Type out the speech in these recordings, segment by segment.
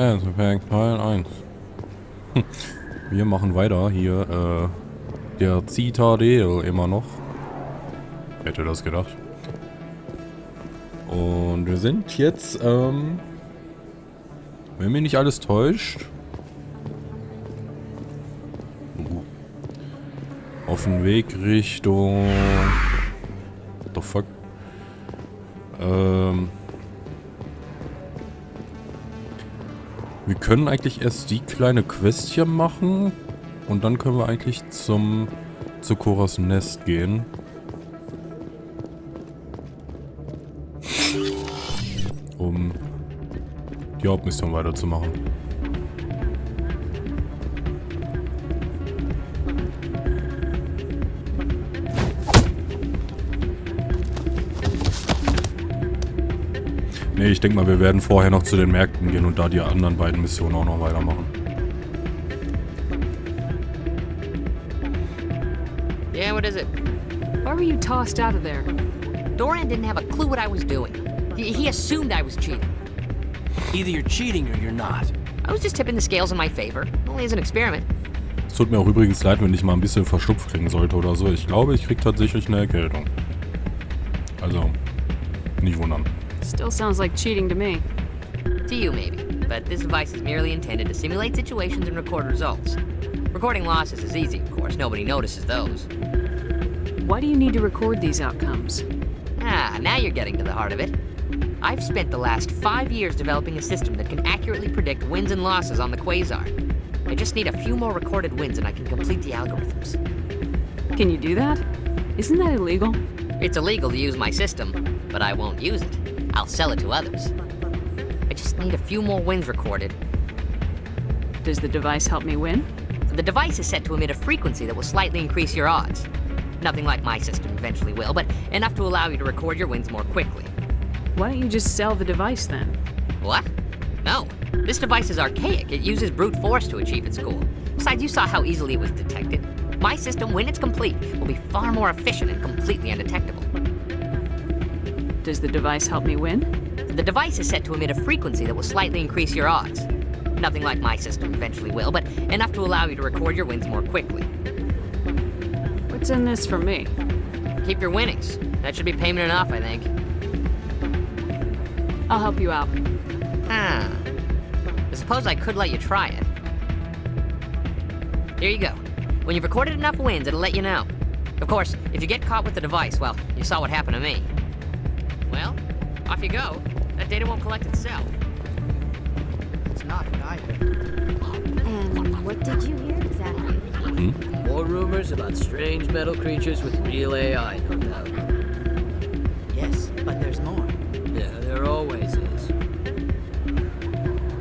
Mass Effect Teil 1. Wir machen weiter hier, der Zitadel immer noch. Hätte das gedacht. Und wir sind jetzt, wenn mich nicht alles täuscht, auf dem Weg Richtung... What the fuck? Wir können eigentlich erst die kleine Quest hier machen und dann können wir eigentlich zu Coras Nest gehen. Um die Hauptmission weiterzumachen. Nee, ich denke mal, wir werden vorher noch zu den Märkten gehen und da die anderen beiden Missionen auch noch weitermachen. Yeah, what is it? Why were you tossed out of there? Dorian didn't have a clue what I was doing. He assumed I was cheating. Either you're cheating or you're not. I was just tipping the scales in my favor, only as an experiment. Es tut mir auch übrigens leid, wenn ich mal ein bisschen verschnupft klingen sollte oder so. Ich glaube, ich krieg tatsächlich eine Erkältung. Also, nicht wundern. Still sounds like cheating to me. To you, maybe. But this device is merely intended to simulate situations and record results. Recording losses is easy, of course. Nobody notices those. Why do you need to record these outcomes? Ah, now you're getting to the heart of it. I've spent the last 5 years developing a system that can accurately predict wins and losses on the Quasar. I just need a few more recorded wins and I can complete the algorithms. Can you do that? Isn't that illegal? It's illegal to use my system, but I won't use it. I'll sell it to others. I just need a few more wins recorded. Does the device help me win? The device is set to emit a frequency that will slightly increase your odds. Nothing like my system eventually will, but enough to allow you to record your wins more quickly. Why don't you just sell the device then? What? No. This device is archaic. It uses brute force to achieve its goal. Besides, you saw how easily it was detected. My system, when it's complete, will be far more efficient and completely undetectable. Does the device help me win? The device is set to emit a frequency that will slightly increase your odds. Nothing like my system eventually will, but enough to allow you to record your wins more quickly. What's in this for me? Keep your winnings. That should be payment enough, I think. I'll help you out. I suppose I could let you try it. Here you go. When you've recorded enough wins, it'll let you know. Of course, if you get caught with the device, well, you saw what happened to me. Well, off you go. That data won't collect itself. That's not what I heard. And what did you hear exactly? More rumors about strange metal creatures with real AI, no doubt. Yes, but there's more. Yeah, there always is.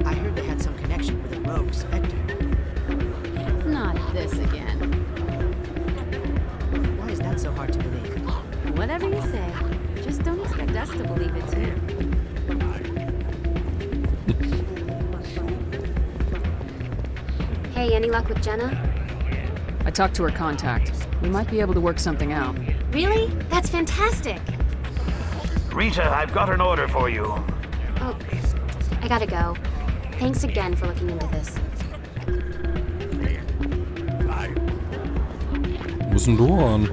I heard they had some connection with a rogue Spectre. Not this again. Why is that so hard to believe? Whatever you say, just don't expect us to believe it too. Hey, any luck with Jenna? I talked to her contact. We might be able to work something out. Really? That's fantastic. Rita, I've got an order for you. Oh, I gotta go. Thanks again for looking into this. Wo ist denn Doran?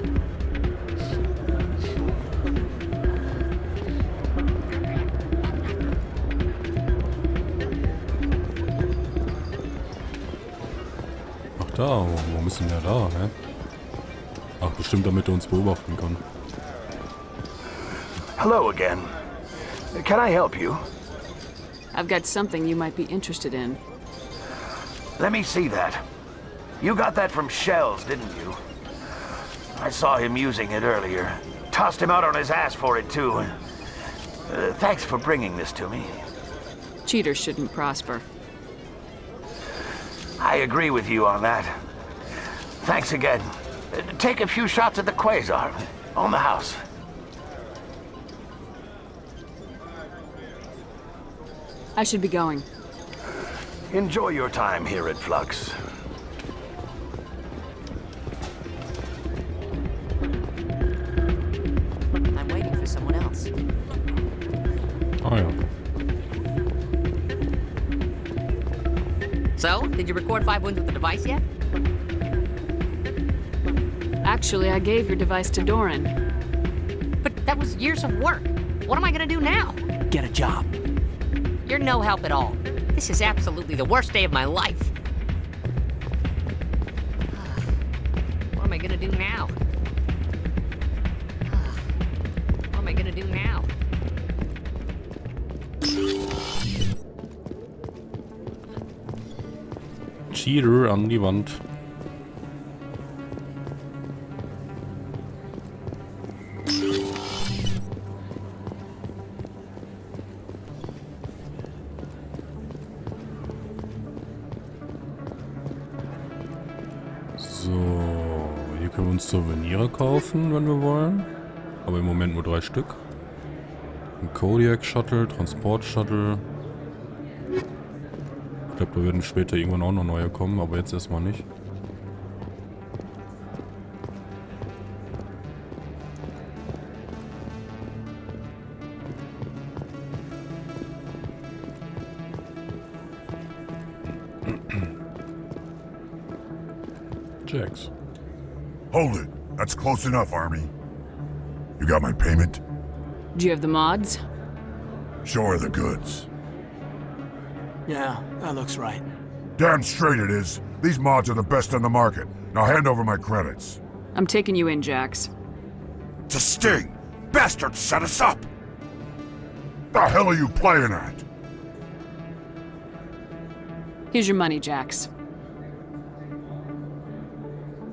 Ach da, warum ist denn der da, hä? Ach, bestimmt damit er uns beobachten kann. Hello again. Can I help you? I've got something you might be interested in. Let me see that. You got that from Shells, didn't you? I saw him using it earlier. Tossed him out on his ass for it, too. Thanks for bringing this to me. Cheaters shouldn't prosper. I agree with you on that. Thanks again. Take a few shots at the Quasar. On the house. I should be going. Enjoy your time here at Flux. I'm waiting for someone else. Ah ja. So, did you record 5 wins with the device yet? Actually, I gave your device to Doran. But that was years of work. What am I gonna do now? Get a job. You're no help at all. This is absolutely the worst day of my life. What am I gonna do now? What am I gonna do now? Cheater an die Wand. So, hier können wir uns Souvenire kaufen, wenn wir wollen. Aber im Moment nur 3 Stück. Ein Kodiak Shuttle, Transport Shuttle. Ich glaube, da werden später irgendwann auch noch neue kommen, aber jetzt erstmal nicht. Jax. Hold it. That's close enough, Army. You got my payment? Do you have the mods? Show her the goods. Yeah, that looks right. Damn straight it is. These mods are the best on the market. Now hand over my credits. I'm taking you in, Jax. It's a sting! Bastards set us up! The hell are you playing at? Here's your money, Jax.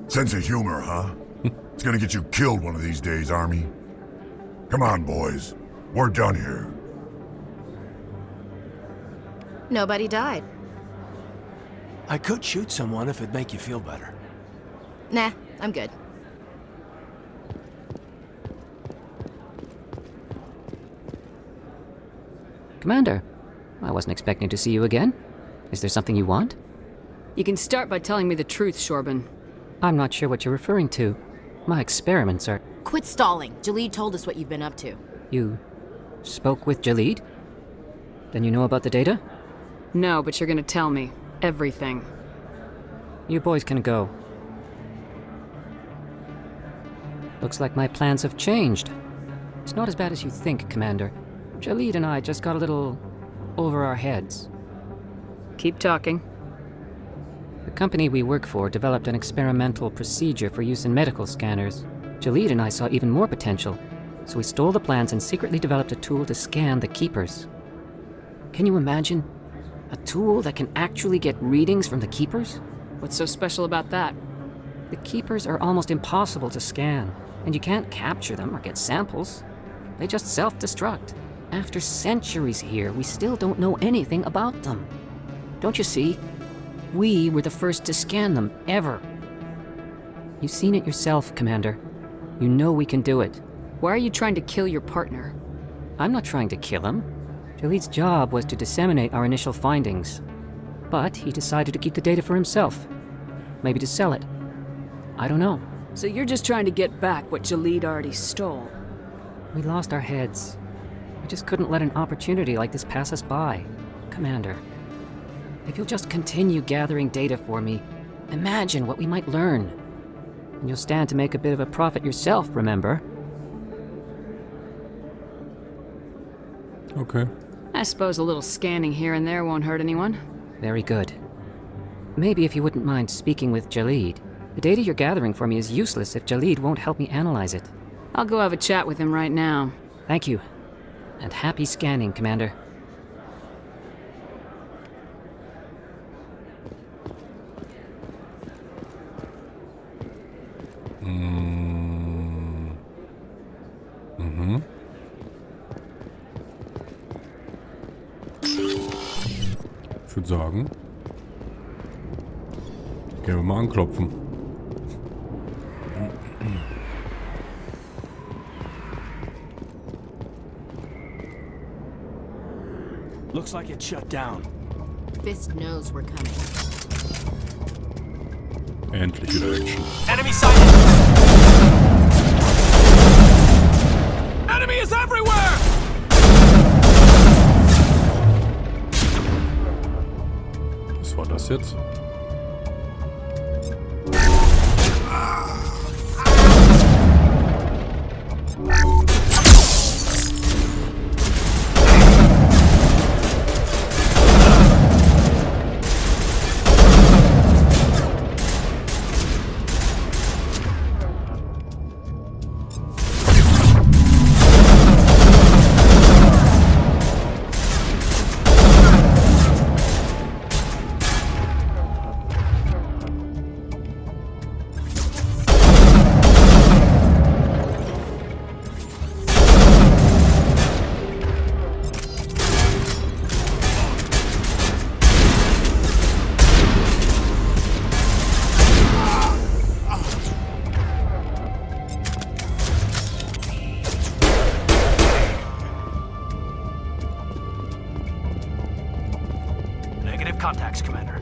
Sense of humor, huh? It's gonna get you killed one of these days, Army. Come on, boys. We're done here. Nobody died. I could shoot someone if it'd make you feel better. Nah, I'm good. Commander, I wasn't expecting to see you again. Is there something you want? You can start by telling me the truth, ᴳᴱᴿᴹᴬᴺ. I'm not sure what you're referring to. My experiments are... Quit stalling. Jalid told us what you've been up to. You spoke with Jalid? Then you know about the data? No, but you're gonna tell me. Everything. You boys can go. Looks like my plans have changed. It's not as bad as you think, Commander. Jalid and I just got a little over our heads. Keep talking. The company we work for developed an experimental procedure for use in medical scanners. Jalid and I saw even more potential, so we stole the plans and secretly developed a tool to scan the keepers. Can you imagine? A tool that can actually get readings from the keepers? What's so special about that? The keepers are almost impossible to scan, and you can't capture them or get samples. They just self-destruct. After centuries here, we still don't know anything about them. Don't you see? We were the first to scan them, ever. You've seen it yourself, Commander. You know we can do it. Why are you trying to kill your partner? I'm not trying to kill him. Jalid's job was to disseminate our initial findings. But he decided to keep the data for himself. Maybe to sell it. I don't know. So you're just trying to get back what Jalid already stole? We lost our heads. We just couldn't let an opportunity like this pass us by. Commander, if you'll just continue gathering data for me, imagine what we might learn. And you'll stand to make a bit of a profit yourself, remember? Okay. I suppose a little scanning here and there won't hurt anyone. Very good. Maybe if you wouldn't mind speaking with Jalid. The data you're gathering for me is useless if Jalid won't help me analyze it. I'll go have a chat with him right now. Thank you. And happy scanning, Commander. Ich würde sagen, gehen wir mal anklopfen. Looks like it's shut down. Fist knows we're coming. Endlich wieder Action. Enemy sighted! Enemy is everywhere! Was war das das jetzt? Contacts, Commander.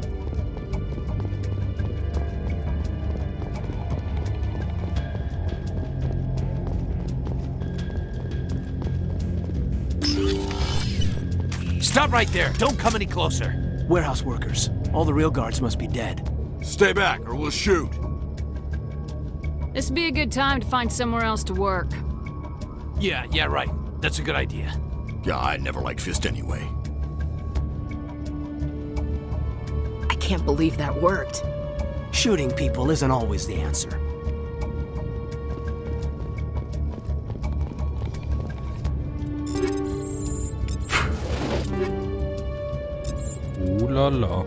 Stop right there. Don't come any closer. Warehouse workers. All the real guards must be dead. Stay back or we'll shoot. This would be a good time to find somewhere else to work. Yeah, right. That's a good idea. Yeah, I never liked Fist anyway. I can't believe that worked. Shooting people isn't always the answer. Ooh la la.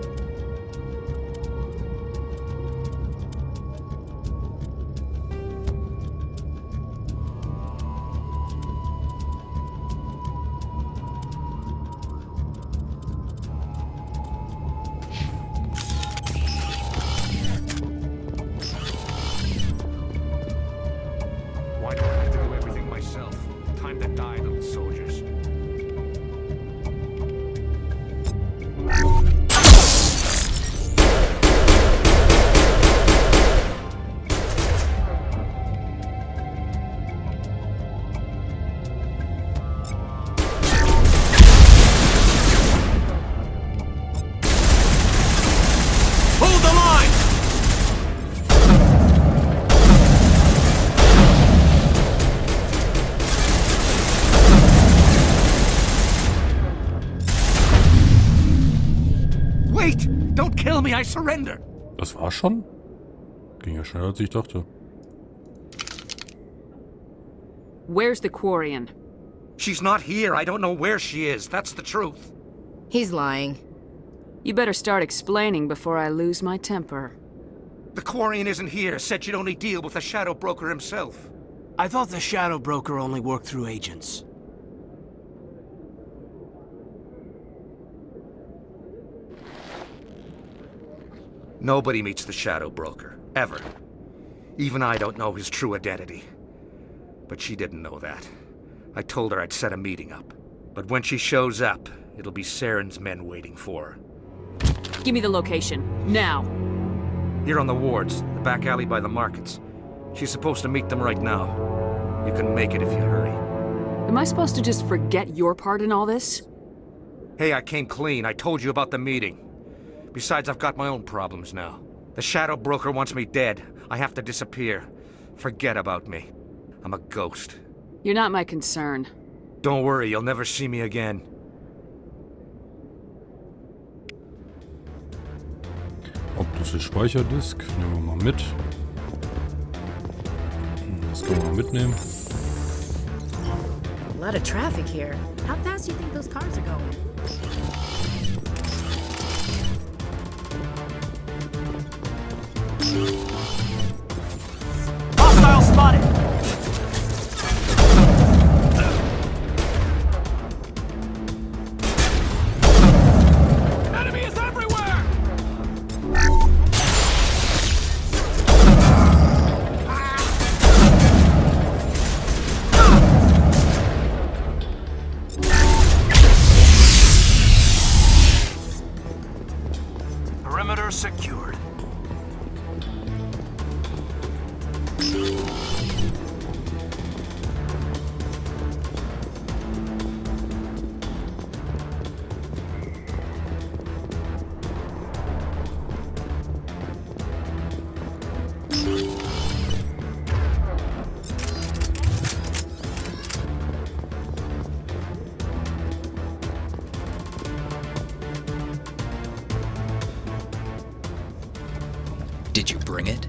Why do I have to do everything myself? Time to die, little soldiers. Hold the line! Wait! Don't kill me, I surrender! Das war's schon? Ging ja schneller als ich dachte. Where's the Quarian? She's not here. I don't know where she is. That's the truth. He's lying. You better start explaining before I lose my temper. The Quarian isn't here. Said she'd only deal with the Shadow Broker himself. I thought the Shadow Broker only worked through agents. Nobody meets the Shadow Broker. Ever. Even I don't know his true identity. But she didn't know that. I told her I'd set a meeting up. But when she shows up, it'll be Saren's men waiting for her. Give me the location, now. Here on the wards, the back alley by the markets. She's supposed to meet them right now. You can make it if you hurry. Am I supposed to just forget your part in all this? Hey, I came clean. I told you about the meeting. Besides, I've got my own problems now. The Shadow Broker wants me dead. I have to disappear. Forget about me. I'm a ghost. You're not my concern. Don't worry, you'll never see me again. Optische Speicherdisk. Nehmen wir mal mit. Das können wir mal mitnehmen. A lot of traffic here. How fast do you think those cars are going? Hostile spotted! Enemy is everywhere! Perimeter secured. Did you bring it?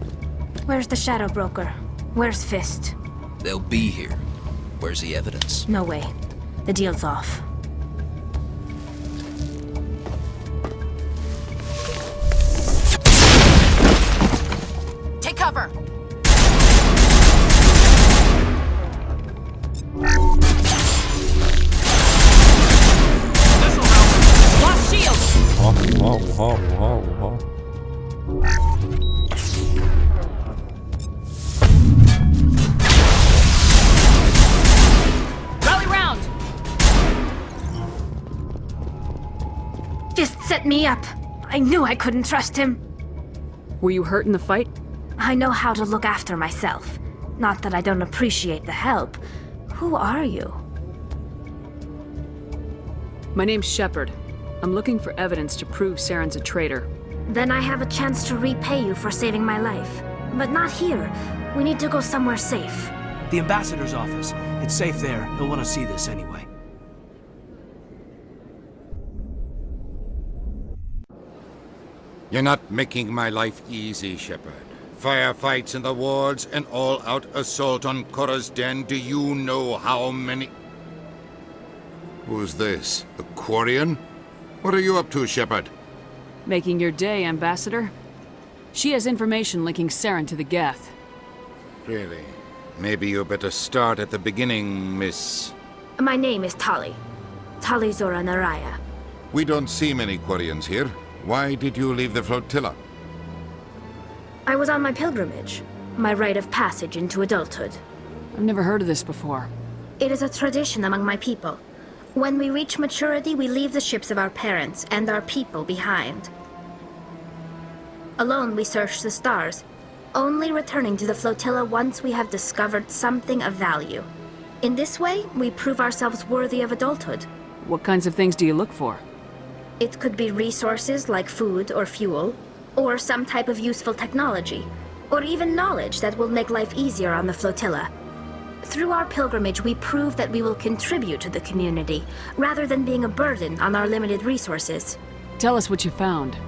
Where's the shadow broker? Where's Fist? They'll be here. Where's the evidence? No way. The deal's off. Take cover! This'll help! Lost shield! Rally round! Fist set me up. I knew I couldn't trust him. Were you hurt in the fight? I know how to look after myself. Not that I don't appreciate the help. Who are you? My name's Shepard. I'm looking for evidence to prove Saren's a traitor. Then I have a chance to repay you for saving my life. But not here. We need to go somewhere safe. The ambassador's office. It's safe there. He'll want to see this anyway. You're not making my life easy, Shepard. Firefights in the wards, an all-out assault on Korra's den. Do you know how many... Who's this? The Quarian? What are you up to, Shepard? Making your day, Ambassador. She has information linking Saren to the Geth. Really? Maybe you better start at the beginning, Miss... My name is Tali. Tali Zora Naraya. We don't see many Quarians here. Why did you leave the flotilla? I was on my pilgrimage. My rite of passage into adulthood. I've never heard of this before. It is a tradition among my people. When we reach maturity, we leave the ships of our parents and our people behind. Alone, we search the stars, only returning to the flotilla once we have discovered something of value. In this way, we prove ourselves worthy of adulthood. What kinds of things do you look for? It could be resources like food or fuel, or some type of useful technology, or even knowledge that will make life easier on the flotilla. Through our pilgrimage, we prove that we will contribute to the community, rather than being a burden on our limited resources. Tell us what you found.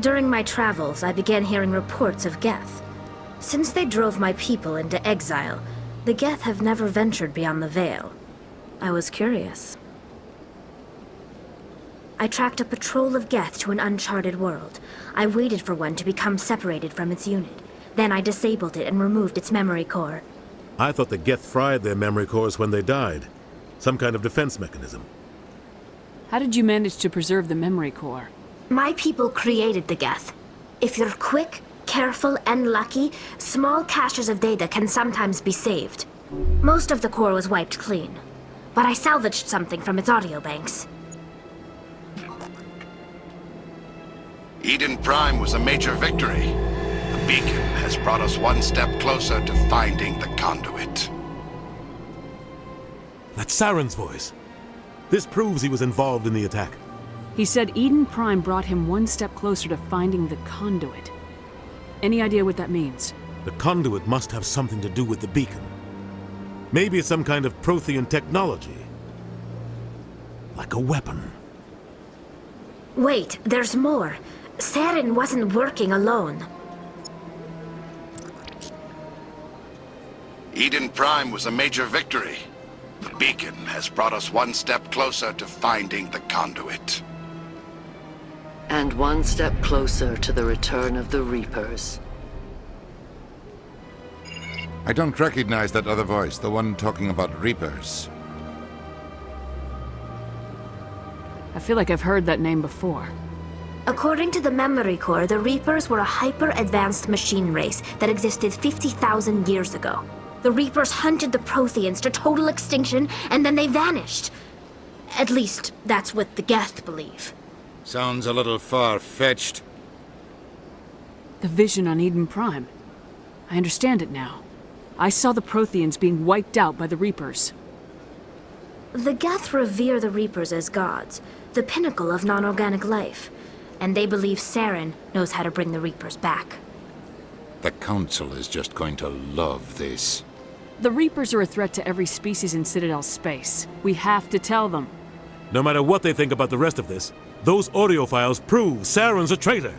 During my travels, I began hearing reports of Geth. Since they drove my people into exile, the Geth have never ventured beyond the Veil. I was curious. I tracked a patrol of Geth to an uncharted world. I waited for one to become separated from its unit. Then I disabled it and removed its memory core. I thought the Geth fried their memory cores when they died. Some kind of defense mechanism. How did you manage to preserve the memory core? My people created the Geth. If you're quick, careful, and lucky, small caches of data can sometimes be saved. Most of the core was wiped clean, but I salvaged something from its audio banks. Eden Prime was a major victory. The beacon has brought us one step closer to finding the conduit. That's Saren's voice. This proves he was involved in the attack. He said Eden Prime brought him one step closer to finding the conduit. Any idea what that means? The conduit must have something to do with the beacon. Maybe it's some kind of Prothean technology. Like a weapon. Wait, there's more. Saren wasn't working alone. Eden Prime was a major victory. The beacon has brought us one step closer to finding the conduit. And one step closer to the return of the Reapers. I don't recognize that other voice, the one talking about Reapers. I feel like I've heard that name before. According to the memory core, the Reapers were a hyper-advanced machine race that existed 50,000 years ago. The Reapers hunted the Protheans to total extinction, and then they vanished. At least, that's what the Geth believe. Sounds a little far-fetched. The vision on Eden Prime. I understand it now. I saw the Protheans being wiped out by the Reapers. The Geth revere the Reapers as gods, the pinnacle of non-organic life. And they believe Saren knows how to bring the Reapers back. The Council is just going to love this. The Reapers are a threat to every species in Citadel space. We have to tell them. No matter what they think about the rest of this, those audio files prove Saren's a traitor.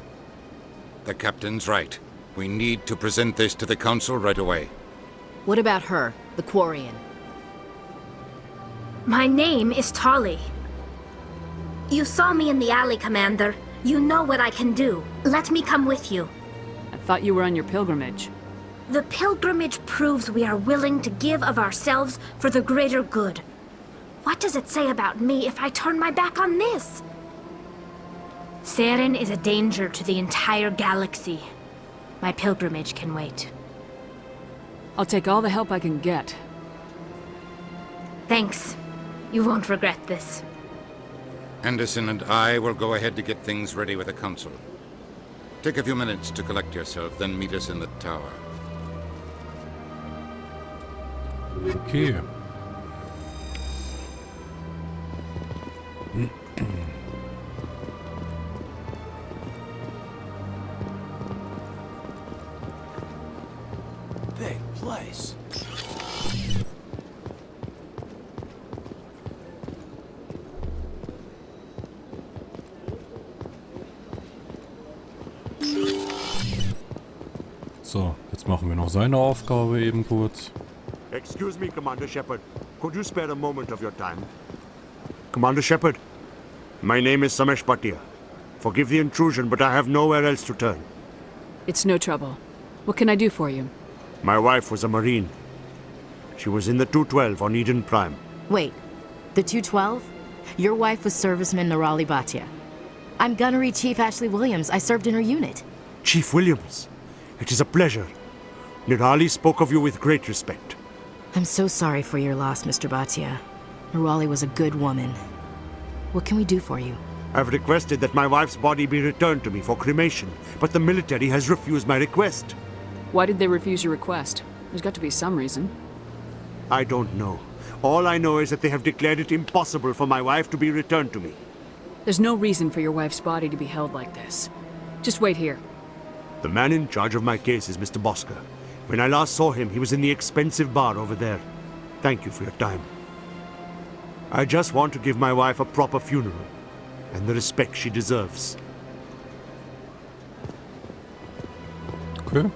The Captain's right. We need to present this to the Council right away. What about her, the Quarian? My name is Tali. You saw me in the alley, Commander. You know what I can do. Let me come with you. I thought you were on your pilgrimage. The pilgrimage proves we are willing to give of ourselves for the greater good. What does it say about me if I turn my back on this? Saren is a danger to the entire galaxy. My pilgrimage can wait. I'll take all the help I can get. Thanks. You won't regret this. Anderson and I will go ahead to get things ready with the Council. Take a few minutes to collect yourself, then meet us in the tower. Okay. Big place. So, jetzt machen wir noch seine Aufgabe eben kurz. Excuse me, Commander Shepard. Could you spare a moment of your time? Commander Shepard, my name is Samesh Bhatia. Forgive the intrusion, but I have nowhere else to turn. It's no trouble. What can I do for you? My wife was a Marine. She was in the 212 on Eden Prime. Wait, the 212? Your wife was Serviceman ᴳᴱᴿᴹᴬᴺ Bhatia. I'm Gunnery Chief Ashley Williams. I served in her unit. Chief Williams, it is a pleasure. Nirali spoke of you with great respect. I'm so sorry for your loss, Mr. Bhatia. ᴳᴱᴿᴹᴬᴺ was a good woman. What can we do for you? I've requested that my wife's body be returned to me for cremation, but the military has refused my request. Why did they refuse your request? There's got to be some reason. I don't know. All I know is that they have declared it impossible for my wife to be returned to me. There's no reason for your wife's body to be held like this. Just wait here. The man in charge of my case is Mr. Bosca. When I last saw him, he was in the expensive bar over there. Thank you for your time. I just want to give my wife a proper funeral, and the respect she deserves. Okay.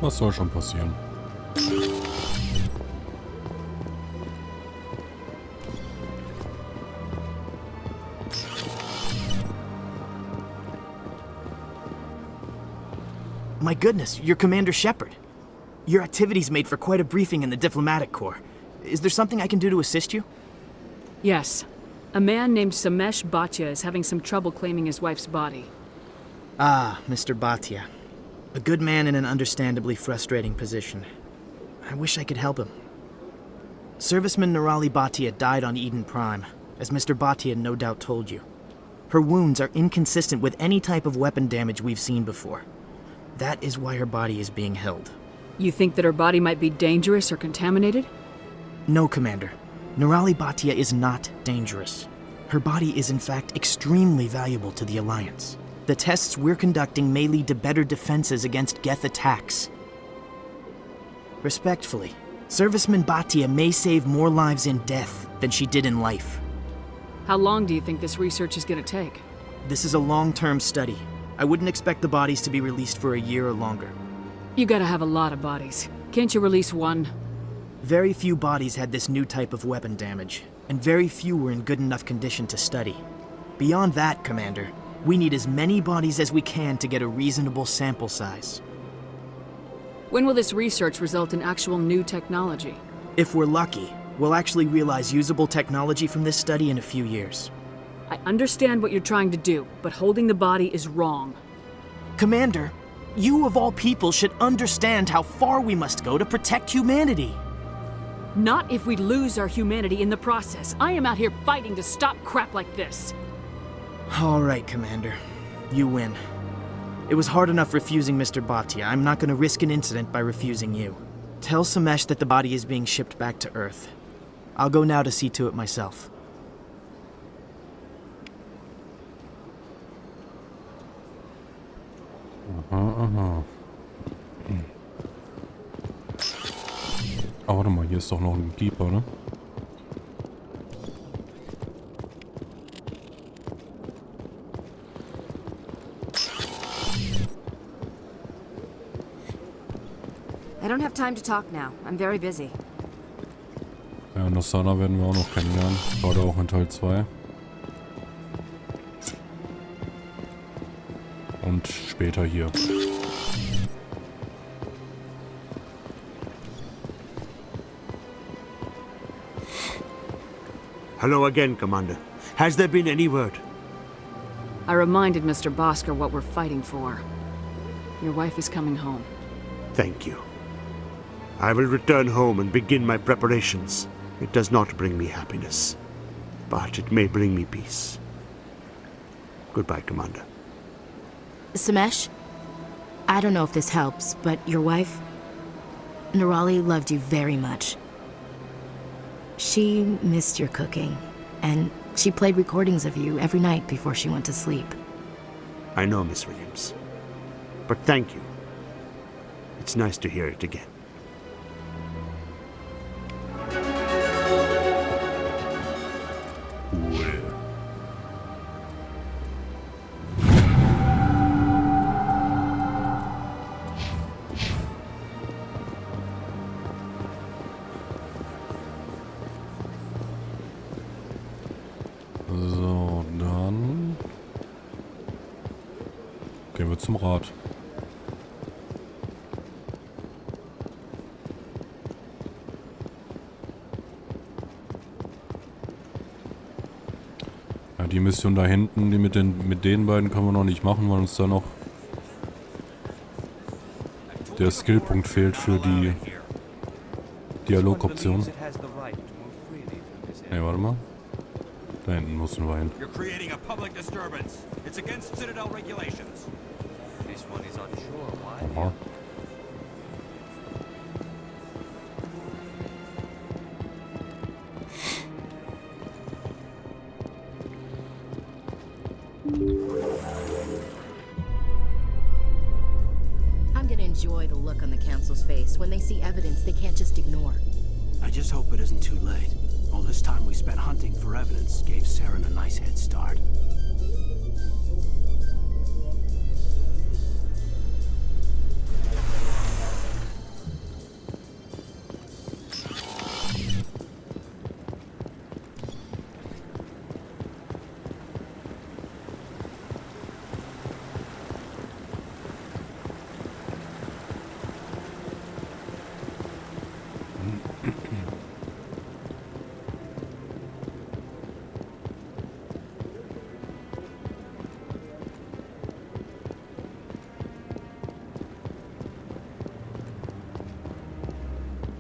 Was soll schon passieren? My goodness, you're Commander Shepard. Your activities made for quite a briefing in the Diplomatic Corps. Is there something I can do to assist you? Yes. A man named Samesh Bhatia is having some trouble claiming his wife's body. Ah, Mr. Bhatia. A good man in an understandably frustrating position. I wish I could help him. Serviceman ᴳᴱᴿᴹᴬᴺ Bhatia died on Eden Prime, as Mr. Bhatia no doubt told you. Her wounds are inconsistent with any type of weapon damage we've seen before. That is why her body is being held. You think that her body might be dangerous or contaminated? No, Commander. ᴳᴱᴿᴹᴬᴺ Bhatia is not dangerous. Her body is in fact extremely valuable to the Alliance. The tests we're conducting may lead to better defenses against Geth attacks. Respectfully, Serviceman Bhatia may save more lives in death than she did in life. How long do you think this research is going to take? This is a long-term study. I wouldn't expect the bodies to be released for a year or longer. You gotta have a lot of bodies. Can't you release one? Very few bodies had this new type of weapon damage, and very few were in good enough condition to study. Beyond that, Commander, we need as many bodies as we can to get a reasonable sample size. When will this research result in actual new technology? If we're lucky, we'll actually realize usable technology from this study in a few years. I understand what you're trying to do, but holding the body is wrong. Commander, you of all people should understand how far we must go to protect humanity. Not if we lose our humanity in the process. I am out here fighting to stop crap like this. All right, Commander. You win. It was hard enough refusing Mr. Bhatia. I'm not going to risk an incident by refusing you. Tell Samesh that the body is being shipped back to Earth. I'll go now to see to it myself. Aha. Ah, warte mal, hier ist doch noch ein Keeper, ne? don't have time to talk now. I'm very busy. Ja, und das Sana werden wir auch noch kennenlernen. Gerade auch in Teil 2. Und später hier. Hello again, Commander. Has there been any word? I reminded Mr. Bosker what we're fighting for. Your wife is coming home. Thank you. I will return home and begin my preparations. It does not bring me happiness, but it may bring me peace. Goodbye, Commander. Samesh, I don't know if this helps, but your wife, ᴳᴱᴿᴹᴬᴺ, loved you very much. She missed your cooking, and she played recordings of you every night before she went to sleep. I know, Miss Williams. But thank you. It's nice to hear it again. So, dann gehen wir zum Rat. Ja, die Mission da hinten, die mit den beiden können wir noch nicht machen, weil uns da noch der Skillpunkt fehlt für die Dialogoption. Hey, warte mal. Da hinten müssen wir hin. You're creating a public disturbance. It's against Citadel regulations. This one is unsure why. Aha. I'm gonna enjoy the look on the Council's face when they see evidence they can't just ignore. I just hope it isn't too late. All this time we spent hunting for evidence gave Saren a nice head start.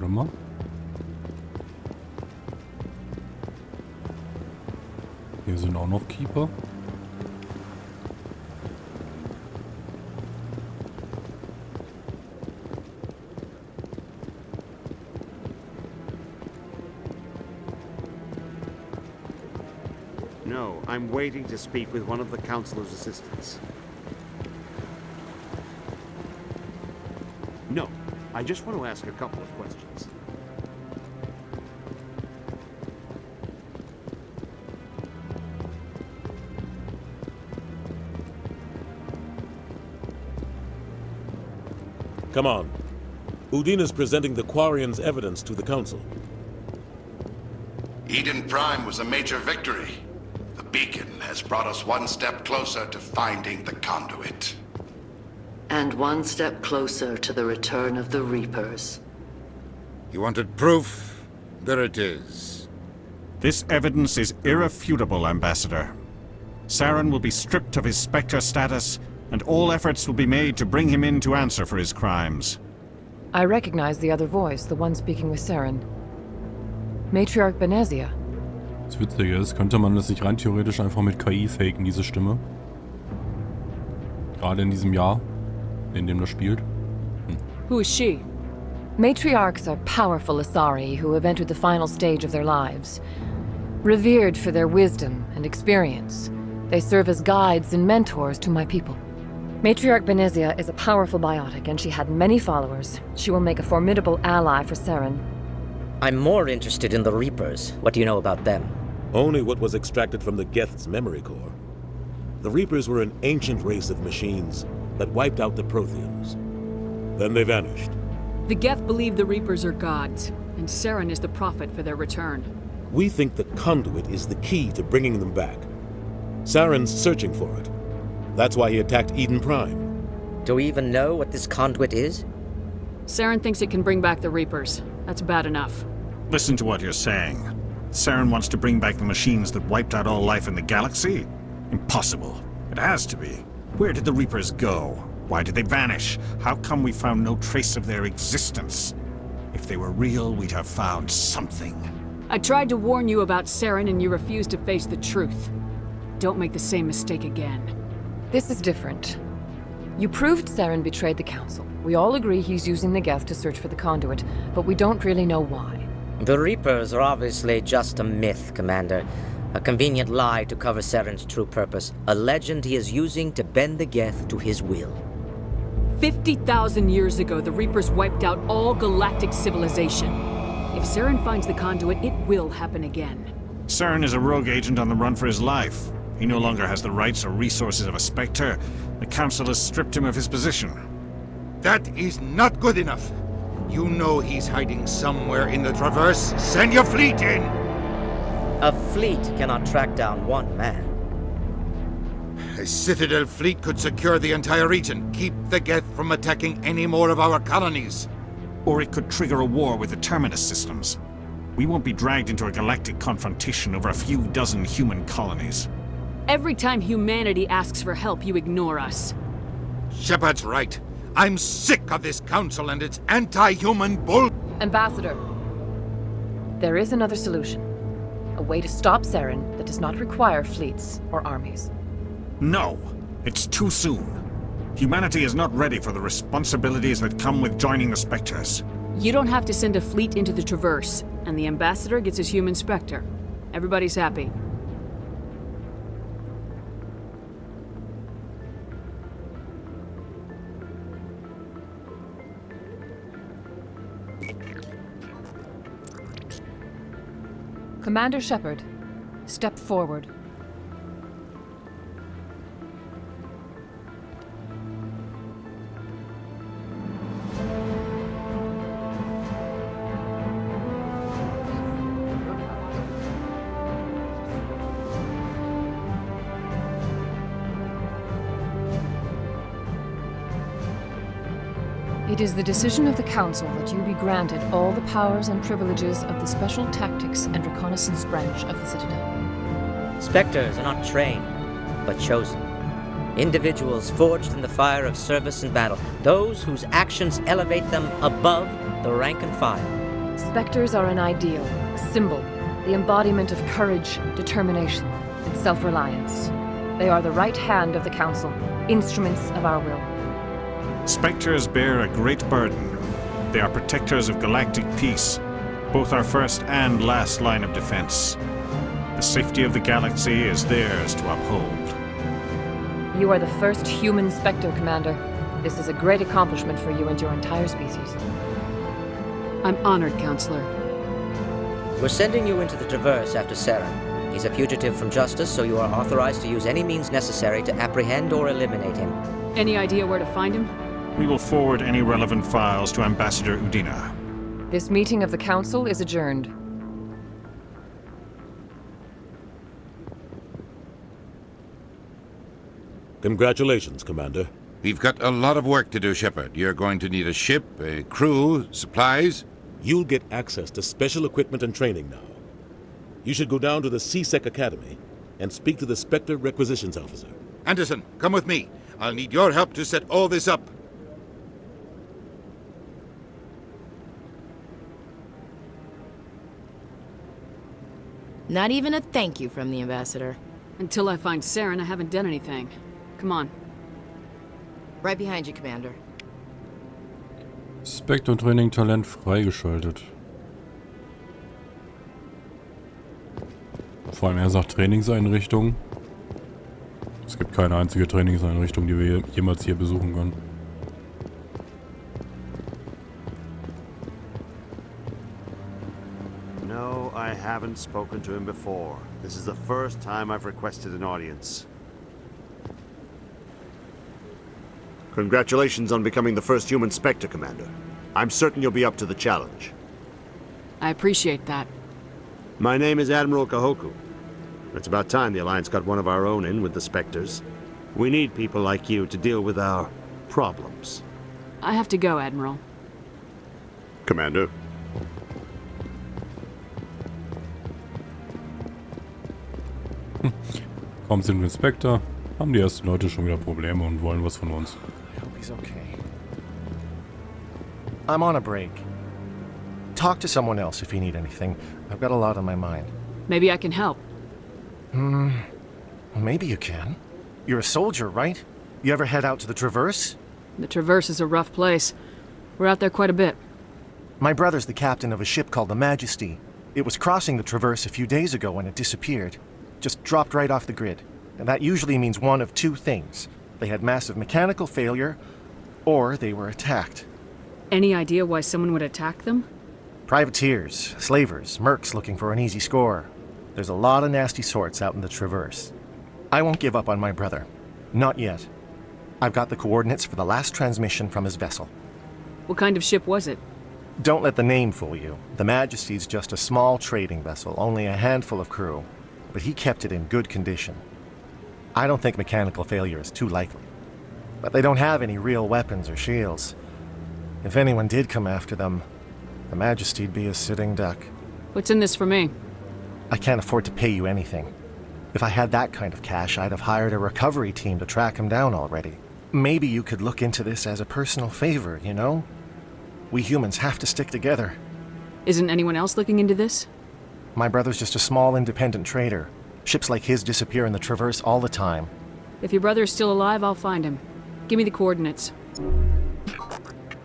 Mal. Hier sind auch noch Keeper. No, I'm waiting to speak with one of the Councilor's assistants. No, I just want to ask a couple of questions. Come on. Udine is presenting the Quarian's evidence to the Council. Eden Prime was a major victory. The beacon has brought us one step closer to finding the conduit. And one step closer to the return of the Reapers. You wanted proof? There it is. This evidence is irrefutable, Ambassador. Saren will be stripped of his Spectre status, and all efforts will be made to bring him in to answer for his crimes. I recognize the other voice, the one speaking with Saren. Matriarch Benezia. Das Witzige ist, könnte man das nicht rein theoretisch einfach mit KI faken, diese Stimme? Gerade in diesem Jahr, in dem das spielt. Who is she? Matriarchs are powerful Asari who have entered the final stage of their lives. Revered for their wisdom and experience, they serve as guides and mentors to my people. Matriarch Benezia is a powerful biotic, and she had many followers. She will make a formidable ally for Saren. I'm more interested in the Reapers. What do you know about them? Only what was extracted from the Geth's memory core. The Reapers were an ancient race of machines that wiped out the Protheans. Then they vanished, The Geth believe the Reapers are gods, and Saren is the prophet for their return. We think the conduit is the key to bringing them back. Saren's searching for it. That's why he attacked Eden Prime. Do we even know what this conduit is? Saren thinks it can bring back the Reapers. That's bad enough. Listen to what you're saying. Saren wants to bring back the machines that wiped out all life in the galaxy? Impossible. It has to be. Where did the Reapers go? Why did they vanish? How come we found no trace of their existence? If they were real, we'd have found something. I tried to warn you about Saren and you refused to face the truth. Don't make the same mistake again. This is different. You proved Saren betrayed the Council. We all agree he's using the Geth to search for the conduit, but we don't really know why. The Reapers are obviously just a myth, Commander. A convenient lie to cover Saren's true purpose. A legend he is using to bend the Geth to his will. 50,000 years ago, the Reapers wiped out all galactic civilization. If Saren finds the conduit, it will happen again. Saren is a rogue agent on the run for his life. He no longer has the rights or resources of a Spectre. The Council has stripped him of his position. That is not good enough. You know he's hiding somewhere in the Traverse. Send your fleet in! A fleet cannot track down one man. A Citadel fleet could secure the entire region, keep the Geth from attacking any more of our colonies. Or it could trigger a war with the Terminus systems. We won't be dragged into a galactic confrontation over a few dozen human colonies. Every time humanity asks for help, you ignore us. Shepard's right. I'm sick of this council and its anti-human bull... Ambassador, there is another solution. A way to stop Saren that does not require fleets or armies. No, it's too soon. Humanity is not ready for the responsibilities that come with joining the Spectres. You don't have to send a fleet into the Traverse, and the Ambassador gets his human Spectre. Everybody's happy. Commander Shepard, step forward. It is the decision of the Council that you be granted all the powers and privileges of the Special Tactics and Reconnaissance branch of the Citadel. Spectres are not trained, but chosen. Individuals forged in the fire of service and battle. Those whose actions elevate them above the rank and file. Spectres are an ideal, a symbol, the embodiment of courage, determination, and self-reliance. They are the right hand of the Council, instruments of our will. Spectres bear a great burden. They are protectors of galactic peace, both our first and last line of defense. The safety of the galaxy is theirs to uphold. You are the first human Spectre, Commander. This is a great accomplishment for you and your entire species. I'm honored, Counselor. We're sending you into the Traverse after Saren. He's a fugitive from justice, so you are authorized to use any means necessary to apprehend or eliminate him. Any idea where to find him? We will forward any relevant files to Ambassador Udina. This meeting of the Council is adjourned. Congratulations, Commander. We've got a lot of work to do, Shepard. You're going to need a ship, a crew, supplies. You'll get access to special equipment and training now. You should go down to the C-Sec Academy and speak to the Spectre Requisitions Officer. Anderson, come with me. I'll need your help to set all this up. Not even a thank you from the Ambassador. Until I find Saren, I haven't done anything. Come on. Right behind you, Commander. Spectre Training Talent freigeschaltet. Vor allem er sagt Trainingseinrichtung. Es gibt keine einzige Trainingseinrichtung, die wir jemals hier besuchen können. No, I haven't spoken to him before. This is the first time I've requested an audience. Congratulations on becoming the first human Spectre, Commander. I'm certain you'll be up to the challenge. I appreciate that. My name is Admiral Kahoku. It's about time the Alliance got one of our own in with the Spectres. We need people like you to deal with our problems. I have to go, Admiral. Commander. Kaum sind wir in Spectre, haben die ersten Leute schon wieder Probleme und wollen was von uns. I hope he's okay. I'm on a break. Talk to someone else if you need anything. I've got a lot on my mind. Maybe I can help. Well, maybe you can. You're a soldier, right? You ever head out to the Traverse? The Traverse is a rough place. We're out there quite a bit. My brother's the captain of a ship called the Majesty. It was crossing the Traverse a few days ago when it disappeared. Just dropped right off the grid. And that usually means one of two things. They had massive mechanical failure, or they were attacked. Any idea why someone would attack them? Privateers, slavers, mercs looking for an easy score. There's a lot of nasty sorts out in the Traverse. I won't give up on my brother. Not yet. I've got the coordinates for the last transmission from his vessel. What kind of ship was it? Don't let the name fool you. The Majesty's just a small trading vessel, only a handful of crew. But he kept it in good condition. I don't think mechanical failure is too likely. But they don't have any real weapons or shields. If anyone did come after them, the Majesty'd be a sitting duck. What's in this for me? I can't afford to pay you anything. If I had that kind of cash, I'd have hired a recovery team to track him down already. Maybe you could look into this as a personal favor, you know? We humans have to stick together. Isn't anyone else looking into this? My brother's just a small independent trader. Ships like his disappear in the Traverse all the time. If your brother is still alive, I'll find him. Give me the coordinates.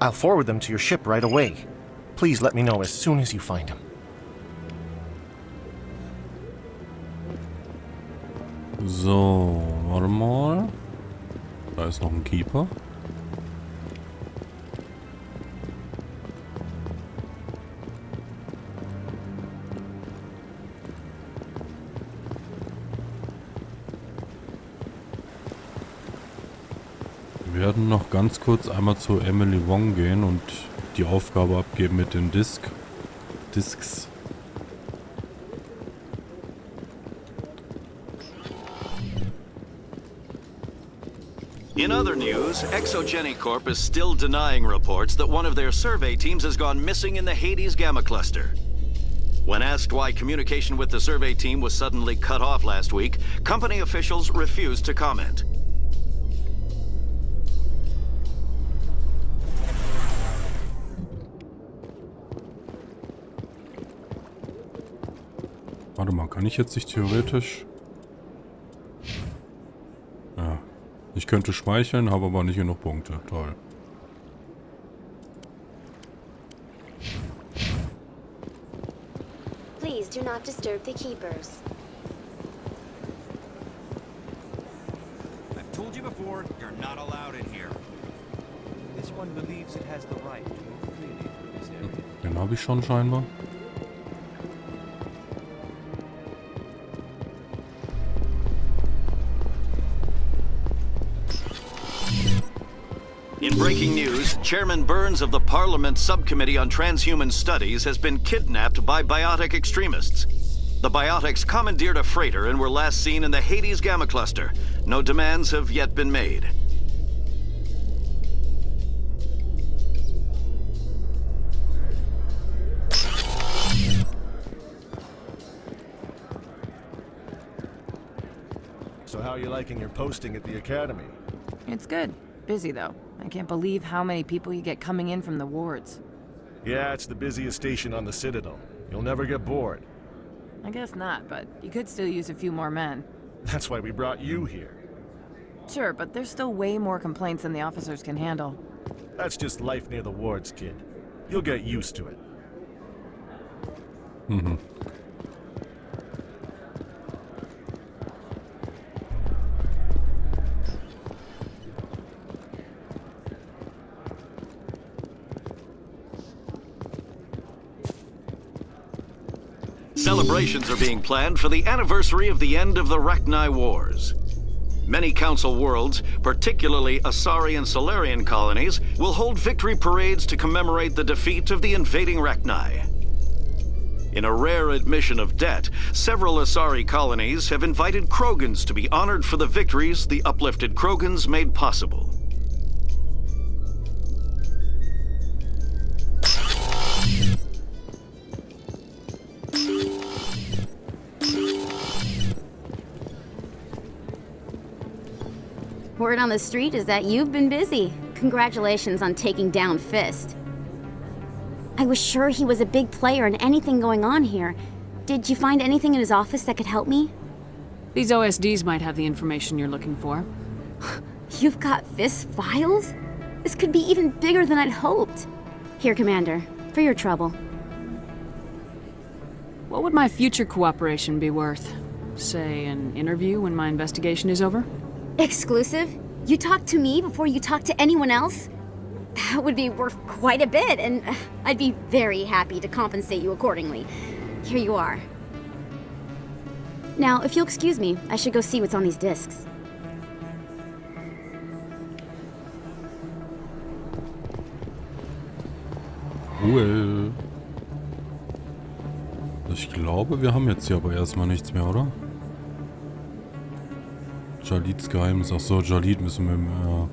I'll forward them to your ship right away. Please let me know as soon as you find him. So, warte mal. Da ist noch ein Keeper. Wir werden noch ganz kurz einmal zu ᴳᴱᴿᴹᴬᴺ gehen und die Aufgabe abgeben mit den Disks. In other news, Exogeny Corp is still denying reports that one of their survey teams has gone missing in the Hades Gamma Cluster. When asked why communication with the survey team was suddenly cut off last week, company officials refused to comment. Warte mal, kann ich jetzt nicht theoretisch... Ja, ich könnte schmeicheln, habe aber nicht genug Punkte. Toll. Please do not disturb the keepers. I've told you before, you're not allowed in here. This one believes it has the right to move freely through this area. Den habe ich schon scheinbar. In breaking news, Chairman Burns of the Parliament Subcommittee on Transhuman Studies has been kidnapped by biotic extremists. The biotics commandeered a freighter and were last seen in the Hades Gamma Cluster. No demands have yet been made. So how are you liking your posting at the Academy? It's good. Busy, though. I can't believe how many people you get coming in from the wards. Yeah, it's the busiest station on the Citadel. You'll never get bored. I guess not, but you could still use a few more men. That's why we brought you here. Sure, but there's still way more complaints than the officers can handle. That's just life near the wards, kid. You'll get used to it. Mhm. Celebrations are being planned for the anniversary of the end of the Rachni Wars. Many Council worlds, particularly Asari and Solarian colonies, will hold victory parades to commemorate the defeat of the invading Rachni. In a rare admission of debt, several Asari colonies have invited Krogans to be honored for the victories the uplifted Krogans made possible. Word on the street is that you've been busy. Congratulations on taking down Fist. I was sure he was a big player in anything going on here. Did you find anything in his office that could help me? These OSDs might have the information you're looking for. You've got Fist's files? This could be even bigger than I'd hoped. Here, Commander, for your trouble. What would my future cooperation be worth? Say, an interview when my investigation is over? Exclusive? You talk to me before you talk to anyone else? That would be worth quite a bit, and I'd be very happy to compensate you accordingly. Here you are. Now, if you'll excuse me, I should go see what's on these discs. Cool. Ich glaube, wir haben jetzt hier aber erstmal nichts mehr, oder? Jalids Geheimnis. Achso, Jalid müssen wir...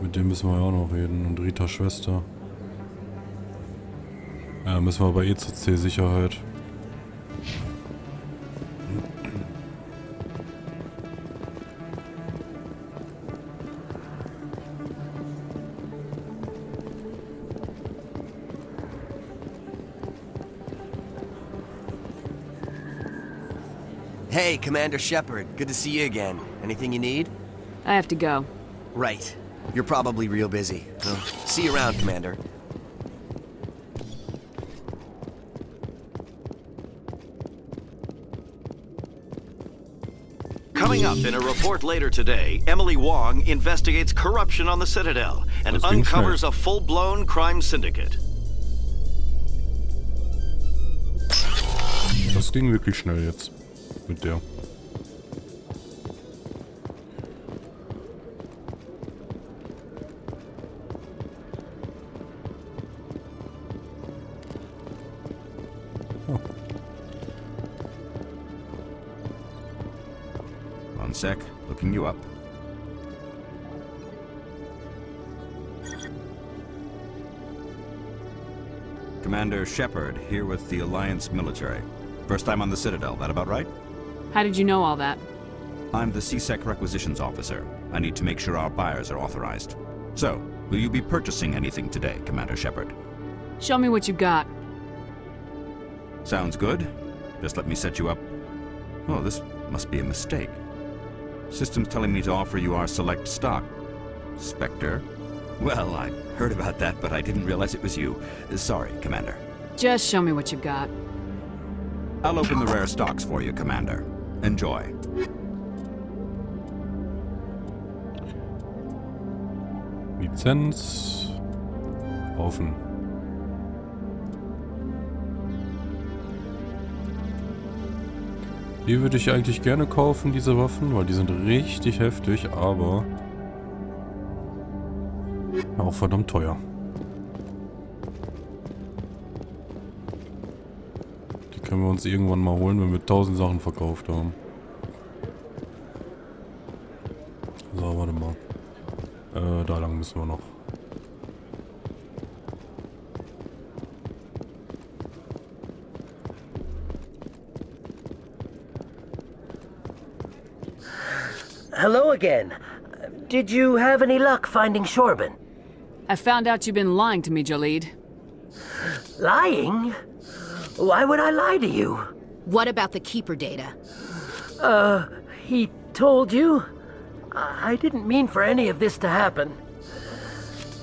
mit dem müssen wir ja auch noch reden. Und Ritas Schwester. Ja, müssen wir bei ECC Sicherheit. Hey, Commander Shepard. Good to see you again. Anything you need? I have to go. Right. You're probably real busy. Well, see you around, Commander. Coming up in a report later today, Emily Wong investigates corruption on the Citadel and uncovers a full-blown crime syndicate. Das ging wirklich schnell jetzt. Mit der. Oh. One sec, looking you up. Commander Shepard, here with the Alliance military. First time on the Citadel, that about right? How did you know all that? I'm the CSEC requisitions officer. I need to make sure our buyers are authorized. So, will you be purchasing anything today, Commander Shepard? Show me what you got. Sounds good. Just let me set you up. Oh, this must be a mistake. System's telling me to offer you our select stock. Spectre? Well, I heard about that, but I didn't realize it was you. Sorry, Commander. Just show me what you've got. I'll open the rare stocks for you, Commander. Enjoy. Lizenz. Kaufen. Die würde ich eigentlich gerne kaufen, diese Waffen, weil die sind richtig heftig, aber auch verdammt teuer. Die können wir uns irgendwann mal holen, wenn wir 1000 Sachen verkauft haben. So, warte mal. Da lang müssen wir noch. Hello again. Did you have any luck finding Shorben? I found out you've been lying to me, Jalid. Lying? Why would I lie to you? What about the Keeper data? He told you? I didn't mean for any of this to happen.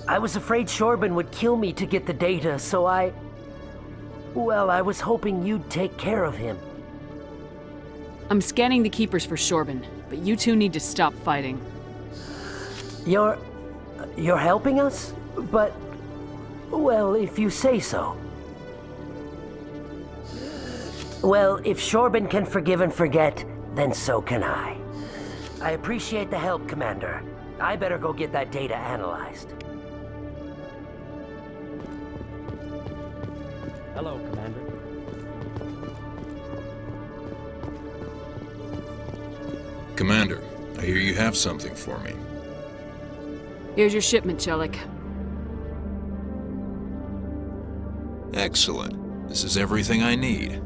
I was afraid Shorben would kill me to get the data, so well, I was hoping you'd take care of him. I'm scanning the Keepers for Shorben, but you two need to stop fighting. You're helping us? But, well, if you say so. Well, if Shorben can forgive and forget, then so can I. I appreciate the help, Commander. I better go get that data analyzed. Hello, Commander. Commander, I hear you have something for me. Here's your shipment, Chelik. Excellent. This is everything I need.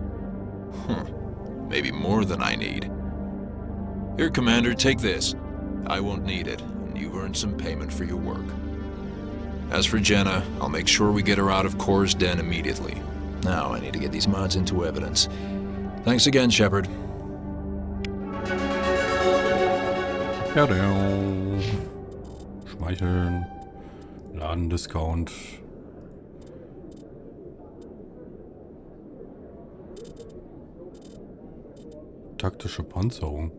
Maybe more than I need. Here, Commander, take this. I won't need it, and you've earned some payment for your work. As for Jenna, I'll make sure we get her out of Cor's den immediately. Now I need to get these mods into evidence. Thanks again, Shepard. Schmeicheln. Ladendiscount. Taktische Panzerung.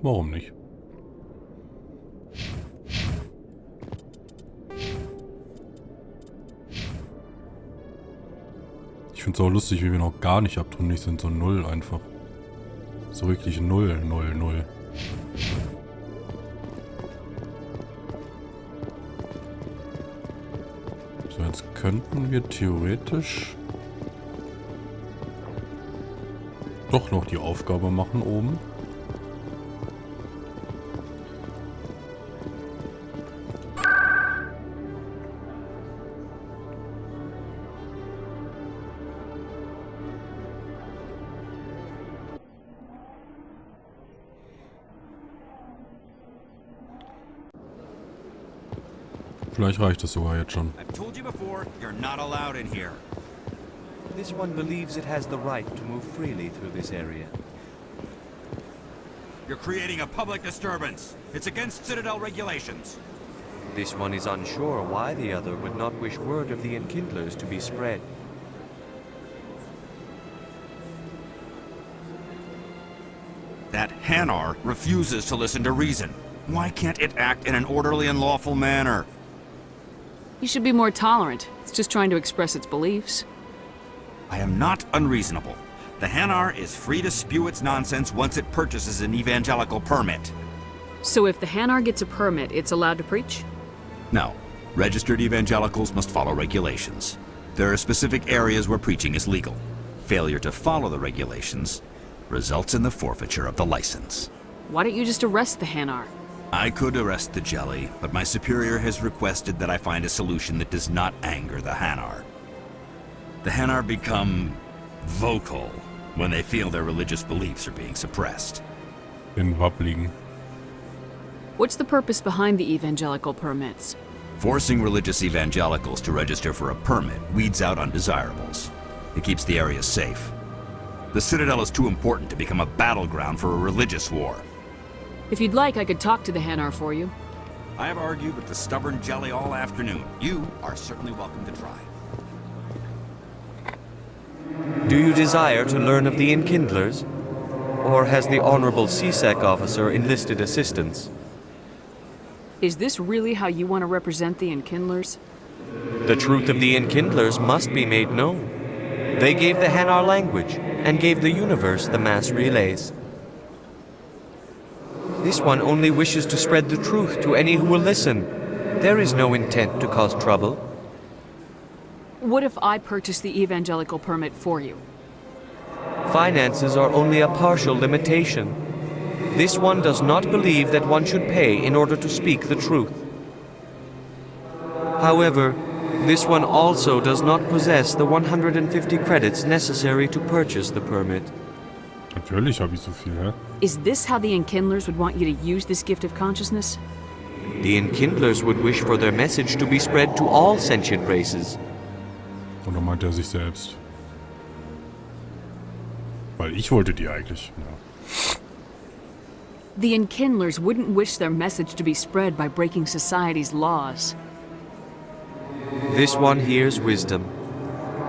Warum nicht? Ich finde es auch lustig, wie wir noch gar nicht abtrünnig sind, so 0 einfach. So wirklich 0, 0, 0. So, jetzt könnten wir theoretisch doch noch die Aufgabe machen oben. Vielleicht reicht das sogar jetzt schon. I've told you before, you're not allowed in here. This one believes it has the right to move freely through this area. You're creating a public disturbance. It's against Citadel regulations. This one is unsure why the other would not wish word of the enkindlers to be spread. That Hanar refuses to listen to reason. Why can't it act in an orderly and lawful manner? You should be more tolerant. It's just trying to express its beliefs. I am not unreasonable. The Hanar is free to spew its nonsense once it purchases an evangelical permit. So if the Hanar gets a permit, it's allowed to preach? No. Registered evangelicals must follow regulations. There are specific areas where preaching is legal. Failure to follow the regulations results in the forfeiture of the license. Why don't you just arrest the Hanar? I could arrest the jelly, but my superior has requested that I find a solution that does not anger the Hanar. The Hanar become vocal when they feel their religious beliefs are being suppressed. In Wappligen. What's the purpose behind the evangelical permits? Forcing religious evangelicals to register for a permit weeds out undesirables. It keeps the area safe. The Citadel is too important to become a battleground for a religious war. If you'd like, I could talk to the Hanar for you. I have argued with the stubborn jelly all afternoon. You are certainly welcome to try. Do you desire to learn of the enkindlers? Or has the Honorable CSEC officer enlisted assistance? Is this really how you want to represent the enkindlers? The truth of the enkindlers must be made known. They gave the Hanar language, and gave the universe the mass relays. This one only wishes to spread the truth to any who will listen. There is no intent to cause trouble. What if I purchase the evangelical permit for you? Finances are only a partial limitation. This one does not believe that one should pay in order to speak the truth. However, this one also does not possess the 150 credits necessary to purchase the permit. Natürlich habe ich so viel, hä? Is this how the enkindlers would want you to use this gift of consciousness? The enkindlers would wish for their message to be spread to all sentient races. Oder meint er sich selbst? Weil ich wollte die eigentlich, ja. The enkindlers wouldn't wish their message to be spread by breaking society's laws. This one hears wisdom.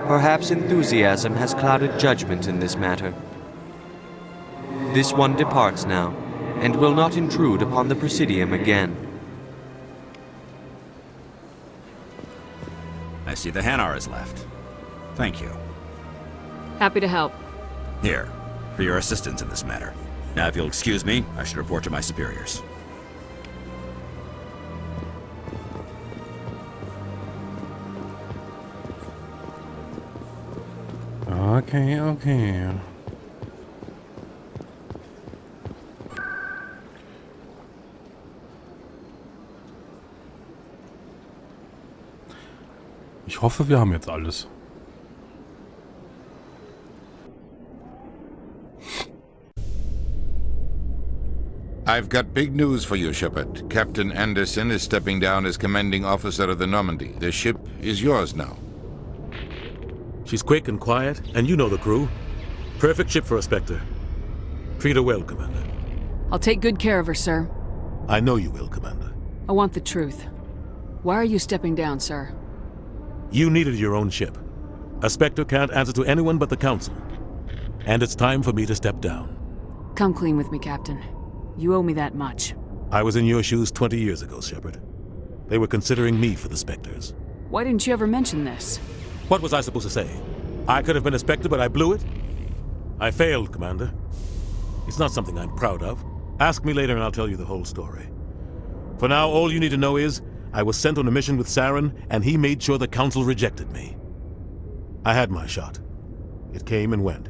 Perhaps enthusiasm has clouded judgment in this matter. This one departs now, and will not intrude upon the Presidium again. I see the Hanar is left. Thank you. Happy to help. Here, for your assistance in this matter. Now, if you'll excuse me, I should report to my superiors. Okay. Ich hoffe, wir haben jetzt alles. I've got big news for you, Shepard. Captain Anderson is stepping down as commanding officer of the Normandy. The ship is yours now. She's quick and quiet, and you know the crew. Perfect ship for a Spectre. Treat her well, Commander. I'll take good care of her, sir. I know you will, Commander. I want the truth. Why are you stepping down, sir? You needed your own ship. A Spectre can't answer to anyone but the Council. And it's time for me to step down. Come clean with me, Captain. You owe me that much. I was in your shoes 20 years ago, Shepard. They were considering me for the Spectres. Why didn't you ever mention this? What was I supposed to say? I could have been a Spectre, but I blew it? I failed, Commander. It's not something I'm proud of. Ask me later and I'll tell you the whole story. For now, all you need to know is, I was sent on a mission with Saren, and he made sure the Council rejected me. I had my shot. It came and went.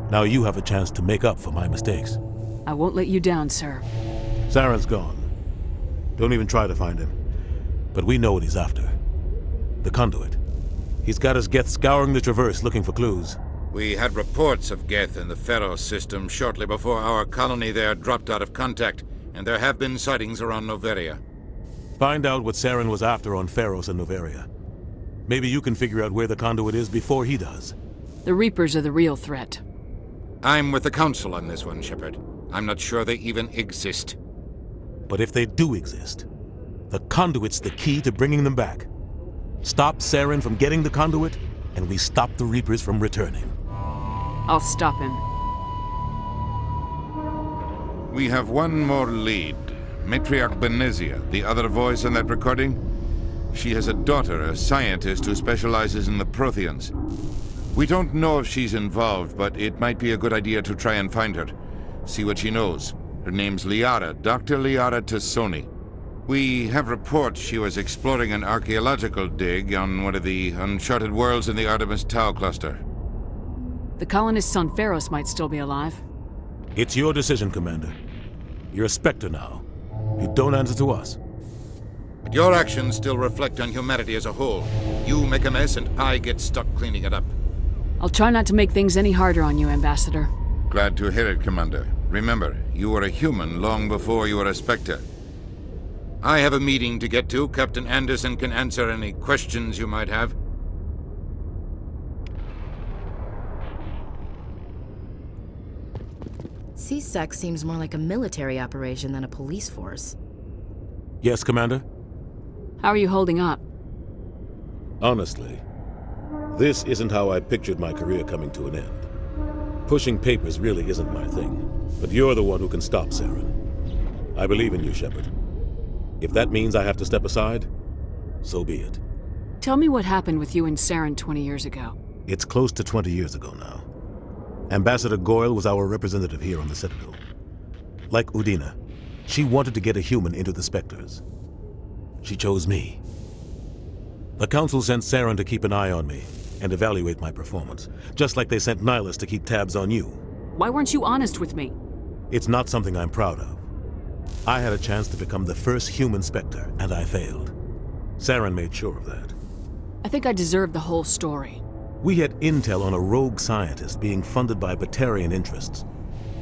Now you have a chance to make up for my mistakes. I won't let you down, sir. Saren's gone. Don't even try to find him. But we know what he's after. The conduit. He's got his Geth scouring the Traverse looking for clues. We had reports of Geth in the Pharos system shortly before our colony there dropped out of contact, and there have been sightings around Noveria. Find out what Saren was after on Pharos and Noveria. Maybe you can figure out where the conduit is before he does. The Reapers are the real threat. I'm with the Council on this one, Shepard. I'm not sure they even exist. But if they do exist, the conduit's the key to bringing them back. Stop Saren from getting the conduit, and we stop the Reapers from returning. I'll stop him. We have one more lead. Matriarch Benezia, the other voice in that recording. She has a daughter, a scientist who specializes in the Protheans. We don't know if she's involved, but it might be a good idea to try and find her. See what she knows. Her name's Liara, Dr. Liara Tassoni. We have reports she was exploring an archaeological dig on one of the uncharted worlds in the Artemis Tau cluster. The colonists on Pharos might still be alive. It's your decision, Commander. You're a Spectre now. You don't answer to us. But your actions still reflect on humanity as a whole. You make a mess and I get stuck cleaning it up. I'll try not to make things any harder on you, Ambassador. Glad to hear it, Commander. Remember, you were a human long before you were a Spectre. I have a meeting to get to. Captain Anderson can answer any questions you might have. C-Sec seems more like a military operation than a police force. Yes, Commander? How are you holding up? Honestly, this isn't how I pictured my career coming to an end. Pushing papers really isn't my thing, but you're the one who can stop Saren. I believe in you, Shepard. If that means I have to step aside, so be it. Tell me what happened with you and Saren 20 years ago. It's close to 20 years ago now. Ambassador Goyle was our representative here on the Citadel. Like Udina, she wanted to get a human into the Spectres. She chose me. The Council sent Saren to keep an eye on me and evaluate my performance, just like they sent Nihilus to keep tabs on you. Why weren't you honest with me? It's not something I'm proud of. I had a chance to become the first human Spectre, and I failed. Saren made sure of that. I think I deserve the whole story. We had intel on a rogue scientist being funded by Batarian interests.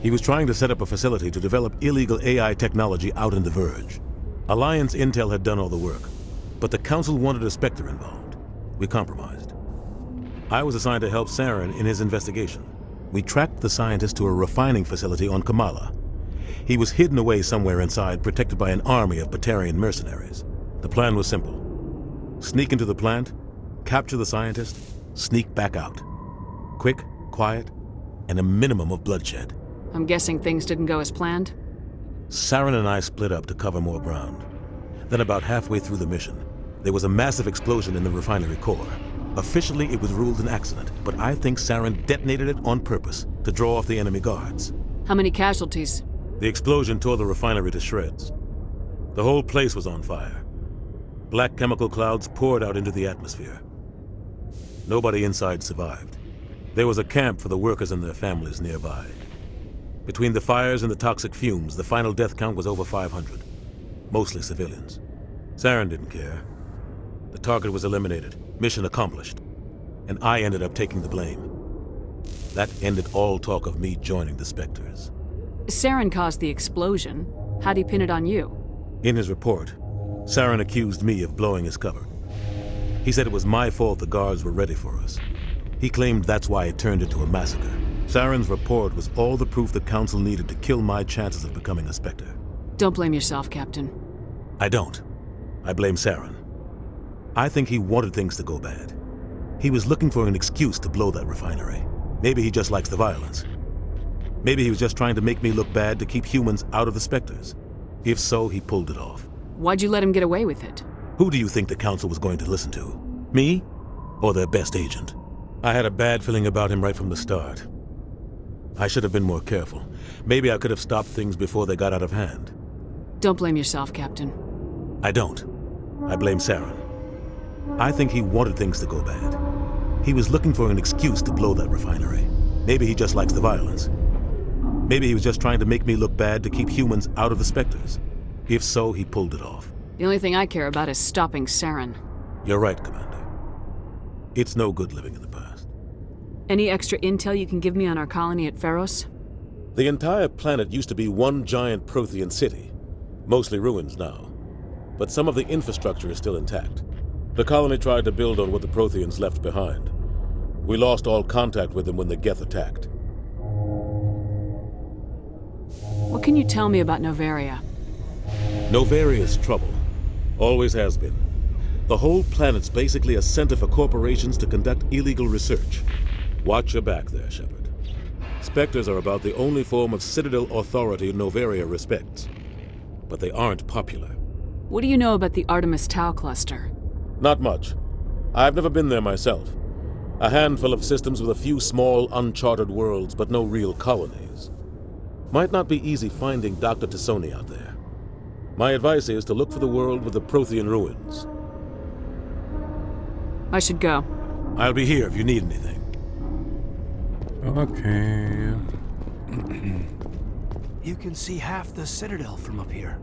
He was trying to set up a facility to develop illegal AI technology out in the Verge. Alliance intel had done all the work, but the Council wanted a Spectre involved. We compromised. I was assigned to help Saren in his investigation. We tracked the scientist to a refining facility on Kamala. He was hidden away somewhere inside, protected by an army of Batarian mercenaries. The plan was simple. Sneak into the plant, capture the scientist, sneak back out. Quick, quiet, and a minimum of bloodshed. I'm guessing things didn't go as planned? Saren and I split up to cover more ground. Then about halfway through the mission, There was a massive explosion in the refinery core. Officially, it was ruled an accident, but I think Saren detonated it on purpose to draw off the enemy guards. How many casualties? The explosion tore the refinery to shreds. The whole place was on fire. Black chemical clouds poured out into the atmosphere. Nobody inside survived. There was a camp for the workers and their families nearby. Between the fires and the toxic fumes, the final death count was over 500. Mostly civilians. Saren didn't care. The target was eliminated, mission accomplished. And I ended up taking the blame. That ended all talk of me joining the Spectres. Saren caused the explosion. How'd he pin it on you? In his report, Saren accused me of blowing his cover. He said it was my fault the guards were ready for us. He claimed that's why it turned into a massacre. Saren's report was all the proof the Council needed to kill my chances of becoming a Spectre. Don't blame yourself, Captain. I don't. I blame Saren. I think he wanted things to go bad. He was looking for an excuse to blow that refinery. Maybe he just likes the violence. Maybe he was just trying to make me look bad to keep humans out of the Spectres. If so, he pulled it off. Why'd you let him get away with it? Who do you think the Council was going to listen to? Me? Or their best agent? I had a bad feeling about him right from the start. I should have been more careful. Maybe I could have stopped things before they got out of hand. Don't blame yourself, Captain. I don't. I blame Saren. I think he wanted things to go bad. He was looking for an excuse to blow that refinery. Maybe he just likes the violence. Maybe he was just trying to make me look bad to keep humans out of the Spectres. If so, he pulled it off. The only thing I care about is stopping Saren. You're right, Commander. It's no good living in the past. Any extra intel you can give me on our colony at Pharos? The entire planet used to be one giant Prothean city. Mostly ruins now. But some of the infrastructure is still intact. The colony tried to build on what the Protheans left behind. We lost all contact with them when the Geth attacked. What can you tell me about Noveria? Novaria's trouble. Always has been. The whole planet's basically a center for corporations to conduct illegal research. Watch your back there, Shepard. Spectres are about the only form of Citadel authority Noveria respects. But they aren't popular. What do you know about the Artemis Tau cluster? Not much. I've never been there myself. A handful of systems with a few small, uncharted worlds, but no real colonies. Might not be easy finding Dr. Tassoni out there. My advice is to look for the world with the Prothean ruins. I should go. I'll be here if you need anything. Okay. You can see half the Citadel from up here.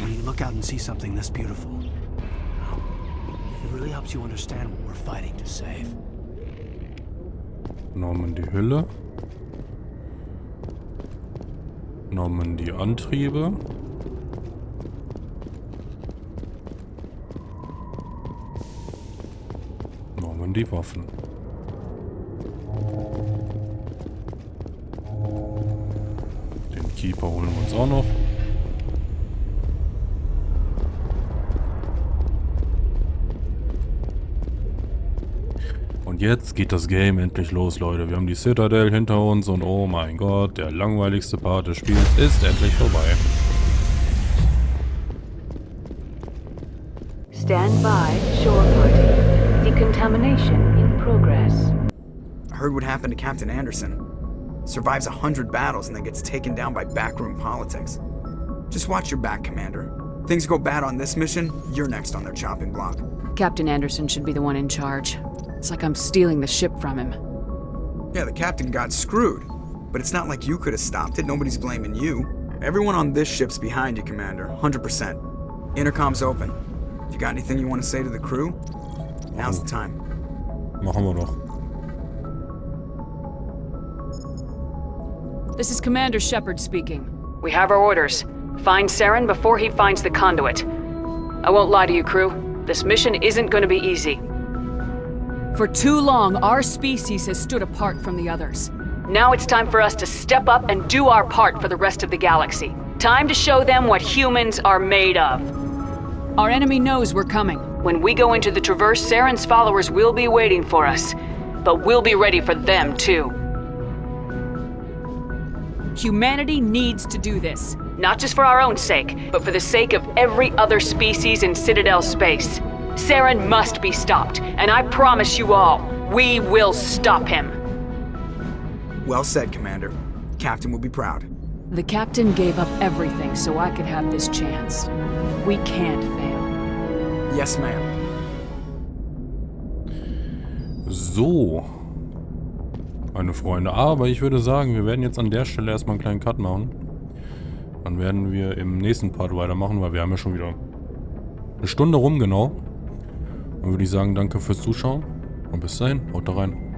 When you look out and see something this beautiful, it really helps you understand what we're fighting to save. Norman die Hülle. Norman die Antriebe. Norman die Waffen. Den Keeper holen wir uns auch noch. Und jetzt geht das Game endlich los, Leute. Wir haben die Citadel hinter uns und oh mein Gott, der langweiligste Part des Spiels ist endlich vorbei. Stand by, shore party. Decontamination in progress. I heard what happened to Captain Anderson. Survives 100 battles and then gets taken down by backroom politics. Just watch your back, Commander. Things go bad on this mission, you're next on their chopping block. Captain Anderson should be the one in charge. It's like I'm stealing the ship from him. Yeah, the captain got screwed. But it's not like you could have stopped it. Nobody's blaming you. Everyone on this ship's behind you, Commander. 100%. Intercom's open. If you got anything you want to say to the crew, now's the time. Machen wir noch. This is Commander Shepard speaking. We have our orders. Find Saren before he finds the conduit. I won't lie to you, crew. This mission isn't going to be easy. For too long, our species has stood apart from the others. Now it's time for us to step up and do our part for the rest of the galaxy. Time to show them what humans are made of. Our enemy knows we're coming. When we go into the Traverse, Saren's followers will be waiting for us. But we'll be ready for them, too. Humanity needs to do this. Not just for our own sake, but for the sake of every other species in Citadel space. Saren must be stopped, and I promise you all, we will stop him. Well said, Commander. Captain will be proud. The Captain gave up everything so I could have this chance. We can't fail. Yes, ma'am. So. Meine Freunde. Aber ich würde sagen, wir werden jetzt an der Stelle erstmal einen kleinen Cut machen. Dann werden wir im nächsten Part weitermachen, weil wir haben ja schon wieder eine Stunde rum, genau. Dann würde ich sagen, danke fürs Zuschauen und bis dahin, haut da rein.